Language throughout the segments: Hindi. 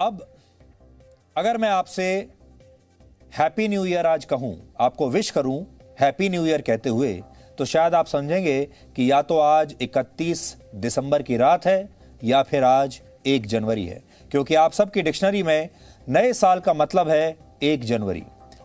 अब अगर मैं आपसे हैप्पी न्यू ईयर आज कहूं, आपको विश करूं हैप्पी न्यू ईयर कहते हुए, तो शायद आप समझेंगे कि या तो आज 31 दिसंबर की रात है या फिर आज 1 जनवरी है, क्योंकि आप सबकी डिक्शनरी में नए साल का मतलब है 1 जनवरी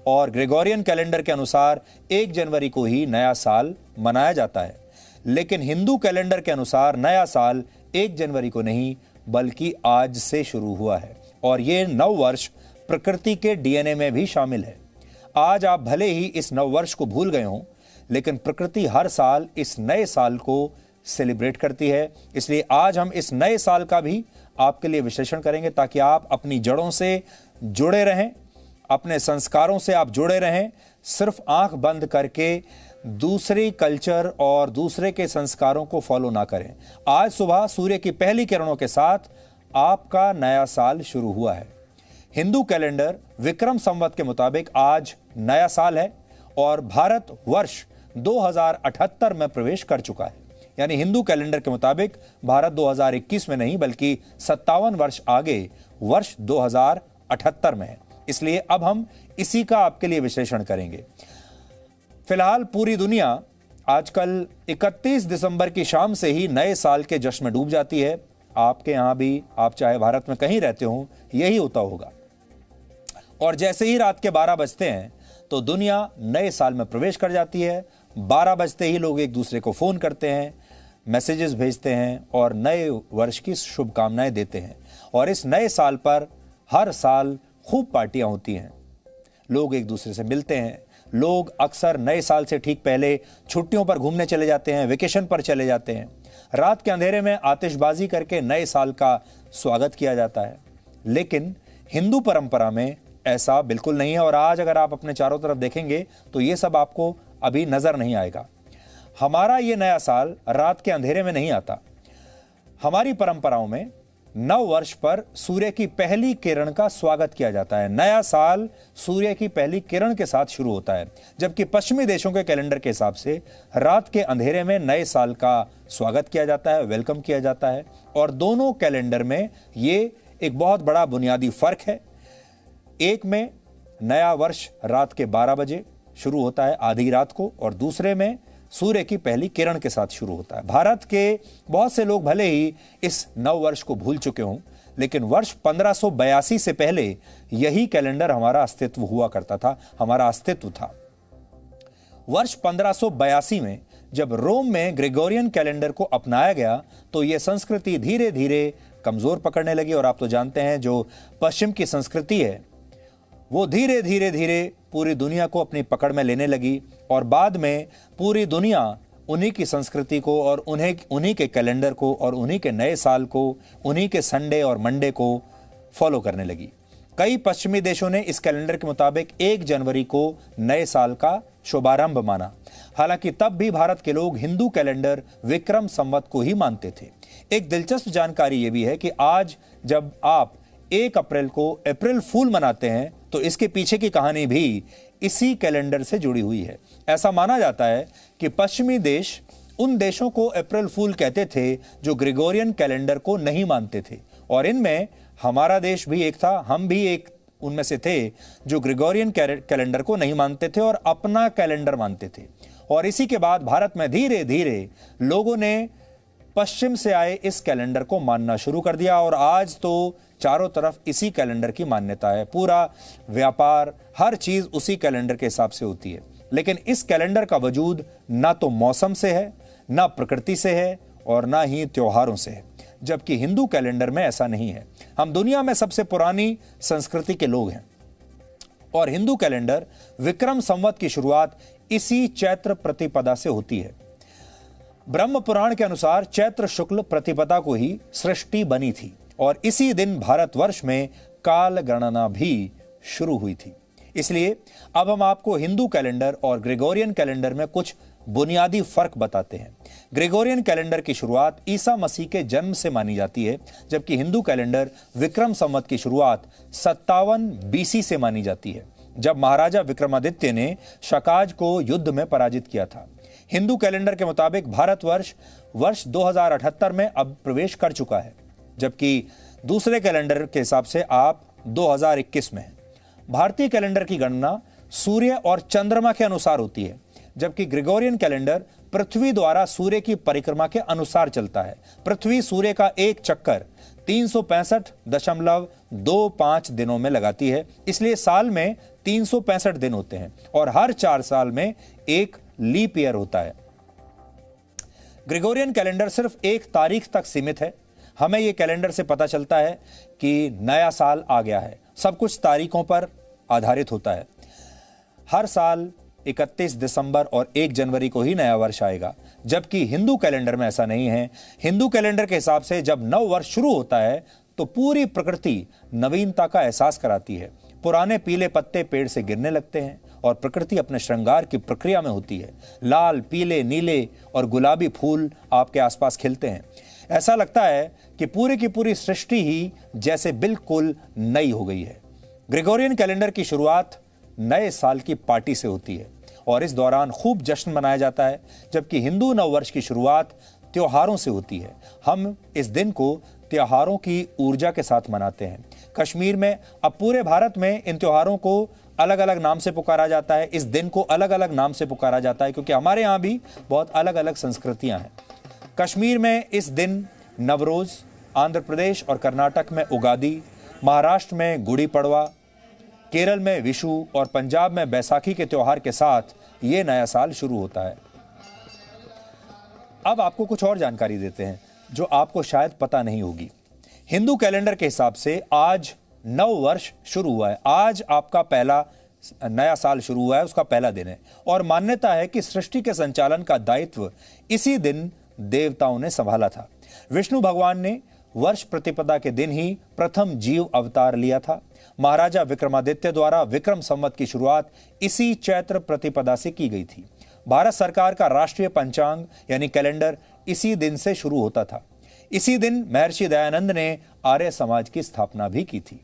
और ग्रेगोरियन कैलेंडर के अनुसार 1 जनवरी को ही नया साल मनाया जाता है। लेकिन हिंदू कैलेंडर के अनुसार नया साल 1 जनवरी को नहीं बल्कि आज से शुरू हुआ है और ये नव वर्ष प्रकृति के डीएनए में भी शामिल है। आज आप भले ही इस नव वर्ष को भूल गए हों, लेकिन प्रकृति हर साल इस नए साल को सेलिब्रेट करती है। इसलिए आज हम इस नए साल का भी आपके लिए विश्लेषण करेंगे ताकि आप अपनी जड़ों से जुड़े रहें, अपने संस्कारों से आप जुड़े रहें। सिर्फ आंख बंद करके दूसरी कल्चर और दूसरे के संस्कारों को फॉलो ना करें। आज सुबह सूर्य की पहली किरणों के साथ आपका नया साल शुरू हुआ है। हिंदू कैलेंडर विक्रम संवत के मुताबिक आज नया साल है और भारत वर्ष 2078 में प्रवेश कर चुका है। यानी हिंदू कैलेंडर के मुताबिक भारत 2021 में नहीं बल्कि 57 वर्ष आगे वर्ष 2078 में है। इसलिए अब हम इसी का आपके लिए विश्लेषण करेंगे। फिलहाल पूरी दुनिया आजकल 31 दिसंबर की शाम से ही नए साल के जश्न में डूब जाती है। आपके यहां भी, आप चाहे भारत में कहीं रहते हो, यही होता होगा। और जैसे ही रात के 12 बजते हैं तो दुनिया नए साल में प्रवेश कर जाती है। 12 बजते ही लोग एक दूसरे को फोन करते हैं, मैसेजेस भेजते हैं और नए वर्ष की शुभकामनाएं देते हैं। और इस नए साल पर हर साल खूब पार्टियां होती हैं, लोग एक दूसरे से मिलते हैं। लोग अक्सर नए साल से ठीक पहले छुट्टियों पर घूमने चले जाते हैं, वेकेशन पर चले जाते हैं। रात के अंधेरे में आतिशबाजी करके नए साल का स्वागत किया जाता है। लेकिन हिंदू परंपरा में ऐसा बिल्कुल नहीं है और आज अगर आप अपने चारों तरफ देखेंगे तो ये सब आपको अभी नजर नहीं आएगा। हमारा ये नया साल रात के अंधेरे में नहीं आता। हमारी परंपराओं में नव वर्ष पर सूर्य की पहली किरण का स्वागत किया जाता है। नया साल सूर्य की पहली किरण के साथ शुरू होता है, जबकि पश्चिमी देशों के कैलेंडर के हिसाब से रात के अंधेरे में नए साल का स्वागत किया जाता है, वेलकम किया जाता है। और दोनों कैलेंडर में ये एक बहुत बड़ा बुनियादी फर्क है। एक में नया वर्ष रात के 12 बजे शुरू होता है, आधी रात को, और दूसरे में सूर्य की पहली किरण के साथ शुरू होता है। भारत के बहुत से लोग भले ही इस नव वर्ष को भूल चुके हों, लेकिन वर्ष 1582 से पहले यही कैलेंडर हमारा अस्तित्व हुआ करता था, हमारा अस्तित्व था। वर्ष 1582 में जब रोम में ग्रेगोरियन कैलेंडर को अपनाया गया तो यह संस्कृति धीरे धीरे कमजोर पकड़ने लगी। और आप तो जानते हैं जो पश्चिम की संस्कृति है वो धीरे धीरे पूरी दुनिया को अपनी पकड़ में लेने लगी और बाद में पूरी दुनिया उन्हीं की संस्कृति को और उन्हीं के कैलेंडर को और उन्हीं के नए साल को, उन्हीं के संडे और मंडे को फॉलो करने लगी। कई पश्चिमी देशों ने इस कैलेंडर के मुताबिक 1 जनवरी को नए साल का शुभारंभ माना। हालांकि तब भी भारत के लोग हिंदू कैलेंडर विक्रम संवत को ही मानते थे। एक दिलचस्प जानकारी यह भी है कि आज जब आप 1 अप्रैल को अप्रैल फूल मनाते हैं तो इसके पीछे की कहानी भी इसी कैलेंडर से जुड़ी हुई है। ऐसा माना जाता है कि पश्चिमी देश उन देशों को अप्रैल फूल कहते थे जो ग्रेगोरियन कैलेंडर को नहीं मानते थे, और इनमें हमारा देश भी एक था। हम भी एक उनमें से थे जो ग्रेगोरियन कैलेंडर को नहीं मानते थे और अपना कैलेंडर मानते थे। और इसी के बाद भारत में धीरे धीरे लोगों ने पश्चिम से आए इस कैलेंडर को मानना शुरू कर दिया और आज तो चारों तरफ इसी कैलेंडर की मान्यता है। पूरा व्यापार, हर चीज उसी कैलेंडर के हिसाब से होती है। लेकिन इस कैलेंडर का वजूद ना तो मौसम से है, ना प्रकृति से है और ना ही त्योहारों से है, जबकि हिंदू कैलेंडर में ऐसा नहीं है। हम दुनिया में सबसे पुरानी संस्कृति के लोग हैं और हिंदू कैलेंडर विक्रम संवत की शुरुआत इसी चैत्र प्रतिपदा से होती है। ब्रह्म पुराण के अनुसार चैत्र शुक्ल प्रतिपदा को ही सृष्टि बनी थी और इसी दिन भारतवर्ष में काल गणना भी शुरू हुई थी। इसलिए अब हम आपको हिंदू कैलेंडर और ग्रेगोरियन कैलेंडर में कुछ बुनियादी फर्क बताते हैं। ग्रेगोरियन कैलेंडर की शुरुआत ईसा मसीह के जन्म से मानी जाती है, जबकि हिंदू कैलेंडर विक्रम संवत की शुरुआत 57 बीसी से मानी जाती है, जब महाराजा विक्रमादित्य ने शकाज को युद्ध में पराजित किया था। हिंदू कैलेंडर के मुताबिक भारतवर्ष वर्ष 2078 में अब प्रवेश कर चुका है, जबकि दूसरे कैलेंडर के हिसाब से आप 2021 में हैं। भारतीय कैलेंडर की गणना सूर्य और चंद्रमा के अनुसार होती है, जबकि ग्रेगोरियन कैलेंडर पृथ्वी द्वारा सूर्य की परिक्रमा के अनुसार चलता है। पृथ्वी सूर्य का एक चक्कर 365.25 दिनों में लगाती है, इसलिए साल में 365 दिन होते हैं और हर 4 साल में एक लीप ईयर होता है। ग्रेगोरियन कैलेंडर सिर्फ एक तारीख तक सीमित है। हमें यह कैलेंडर से पता चलता है कि नया साल आ गया है। सब कुछ तारीखों पर आधारित होता है। हर साल 31 दिसंबर और 1 जनवरी को ही नया वर्ष आएगा, जबकि हिंदू कैलेंडर में ऐसा नहीं है। हिंदू कैलेंडर के हिसाब से जब नव वर्ष शुरू होता है तो पूरी प्रकृति नवीनता का एहसास कराती है। पुराने पीले पत्ते पेड़ से गिरने लगते हैं और प्रकृति अपने श्रृंगार की प्रक्रिया में होती है। लाल, पीले, नीले और गुलाबी फूल आपके आसपास खिलते हैं। ऐसा लगता है कि पूरी की पूरी सृष्टि ही जैसे बिल्कुल नई हो गई है। ग्रेगोरियन कैलेंडर की शुरुआत नए साल की पार्टी से होती है और इस दौरान खूब जश्न मनाया जाता है, जबकि हिंदू नववर्ष की शुरुआत त्योहारों से होती है। हम इस दिन को त्योहारों की ऊर्जा के साथ मनाते हैं। कश्मीर में, अब पूरे भारत में इन त्योहारों को अलग अलग नाम से पुकारा जाता है। इस दिन को अलग अलग नाम से पुकारा जाता है क्योंकि हमारे यहाँ भी बहुत अलग अलग संस्कृतियां हैं। कश्मीर में इस दिन नवरोज, आंध्र प्रदेश और कर्नाटक में उगादी, महाराष्ट्र में गुड़ी पड़वा, केरल में विशु और पंजाब में बैसाखी के त्योहार के साथ ये नया साल शुरू होता है। अब आपको कुछ और जानकारी देते हैं जो आपको शायद पता नहीं होगी। हिंदू कैलेंडर के हिसाब से आज नव वर्ष शुरू हुआ है। आज आपका पहला नया साल शुरू हुआ है, उसका पहला दिन है और मान्यता है कि सृष्टि के संचालन का दायित्व इसी दिन देवताओं ने संभाला था। विष्णु भगवान ने वर्ष प्रतिपदा के दिन ही प्रथम जीव अवतार लिया था। महाराजा विक्रमादित्य द्वारा विक्रम संवत की शुरुआत इसी चैत्र प्रतिपदा से की गई थी। भारत सरकार का राष्ट्रीय पंचांग यानी कैलेंडर इसी दिन से शुरू होता था। इसी दिन महर्षि दयानंद ने आर्य समाज की स्थापना भी की थी।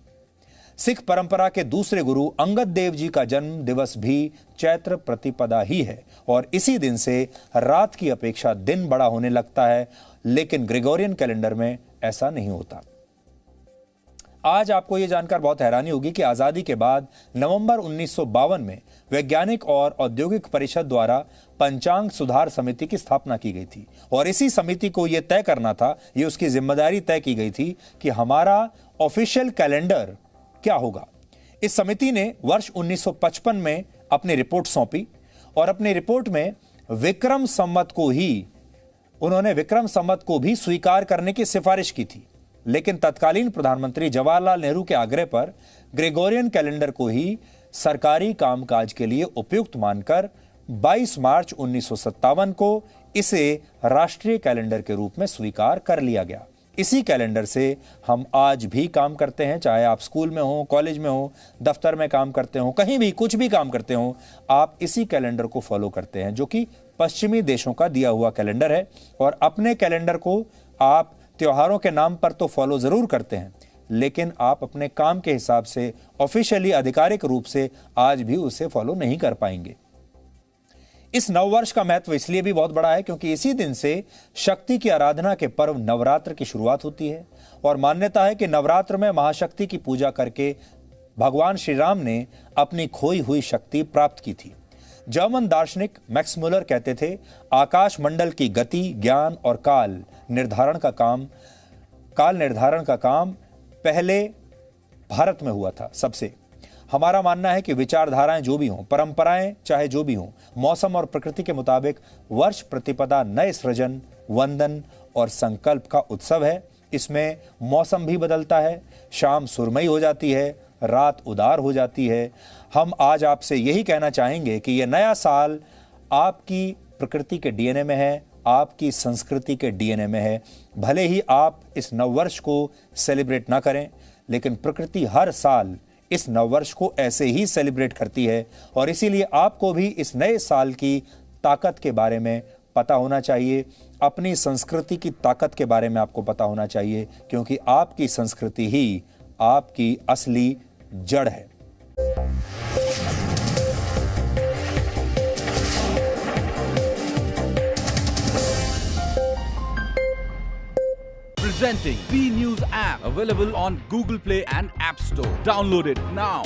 सिख परंपरा के दूसरे गुरु अंगद देव जी का जन्म दिवस भी चैत्र प्रतिपदा ही है और इसी दिन से रात की अपेक्षा दिन बड़ा होने लगता है, लेकिन ग्रेगोरियन कैलेंडर में ऐसा नहीं होता। आज आपको यह जानकर बहुत हैरानी होगी कि आजादी के बाद नवंबर 1952 में वैज्ञानिक और औद्योगिक परिषद द्वारा पंचांग सुधार समिति की स्थापना की गई थी और इसी समिति को यह तय करना था, यह उसकी जिम्मेदारी तय की गई थी कि हमारा ऑफिशियल कैलेंडर क्या होगा। इस समिति ने वर्ष 1955 में अपनी रिपोर्ट सौंपी और अपनी रिपोर्ट में विक्रम संवत को भी स्वीकार करने की सिफारिश की थी, लेकिन तत्कालीन प्रधानमंत्री जवाहरलाल नेहरू के आग्रह पर ग्रेगोरियन कैलेंडर को ही सरकारी कामकाज के लिए उपयुक्त मानकर 22 मार्च 1957 को इसे राष्ट्रीय कैलेंडर के रूप में स्वीकार कर लिया गया। इसी कैलेंडर से हम आज भी काम करते हैं, चाहे आप स्कूल में हो, कॉलेज में हो, दफ्तर में काम करते हो, कहीं भी कुछ भी काम करते हो, आप इसी कैलेंडर को फॉलो करते हैं, जो कि पश्चिमी देशों का दिया हुआ कैलेंडर है। और अपने कैलेंडर को आप त्योहारों के नाम पर तो फॉलो जरूर करते हैं, लेकिन आप अपने काम के हिसाब से ऑफिशियली आधिकारिक रूप से आज भी उसे फॉलो नहीं कर पाएंगे। इस नववर्ष का महत्व इसलिए भी बहुत बड़ा है क्योंकि इसी दिन से शक्ति की आराधना के पर्व नवरात्र की शुरुआत होती है और मान्यता है कि नवरात्र में महाशक्ति की पूजा करके भगवान श्री राम ने अपनी खोई हुई शक्ति प्राप्त की थी। जर्मन दार्शनिक मैक्स मुलर कहते थे, आकाश मंडल की गति, ज्ञान और काल निर्धारण का काम पहले भारत में हुआ था सबसे। हमारा मानना है कि विचारधाराएं जो भी हों, परंपराएं चाहे जो भी हों, मौसम और प्रकृति के मुताबिक वर्ष प्रतिपदा नए सृजन, वंदन और संकल्प का उत्सव है। इसमें मौसम भी बदलता है, शाम सुरमई हो जाती है, रात उदार हो जाती है। हम आज आपसे यही कहना चाहेंगे कि यह नया साल आपकी प्रकृति के डीएनए में है, आपकी संस्कृति के डीएनए में है। भले ही आप इस नववर्ष को सेलिब्रेट ना करें, लेकिन प्रकृति हर साल इस नववर्ष को ऐसे ही सेलिब्रेट करती है और इसीलिए आपको भी इस नए साल की ताकत के बारे में पता होना चाहिए, अपनी संस्कृति की ताकत के बारे में आपको पता होना चाहिए, क्योंकि आपकी संस्कृति ही आपकी असली जड़ है। Presenting V News app, available on Google Play and App Store. Download it now.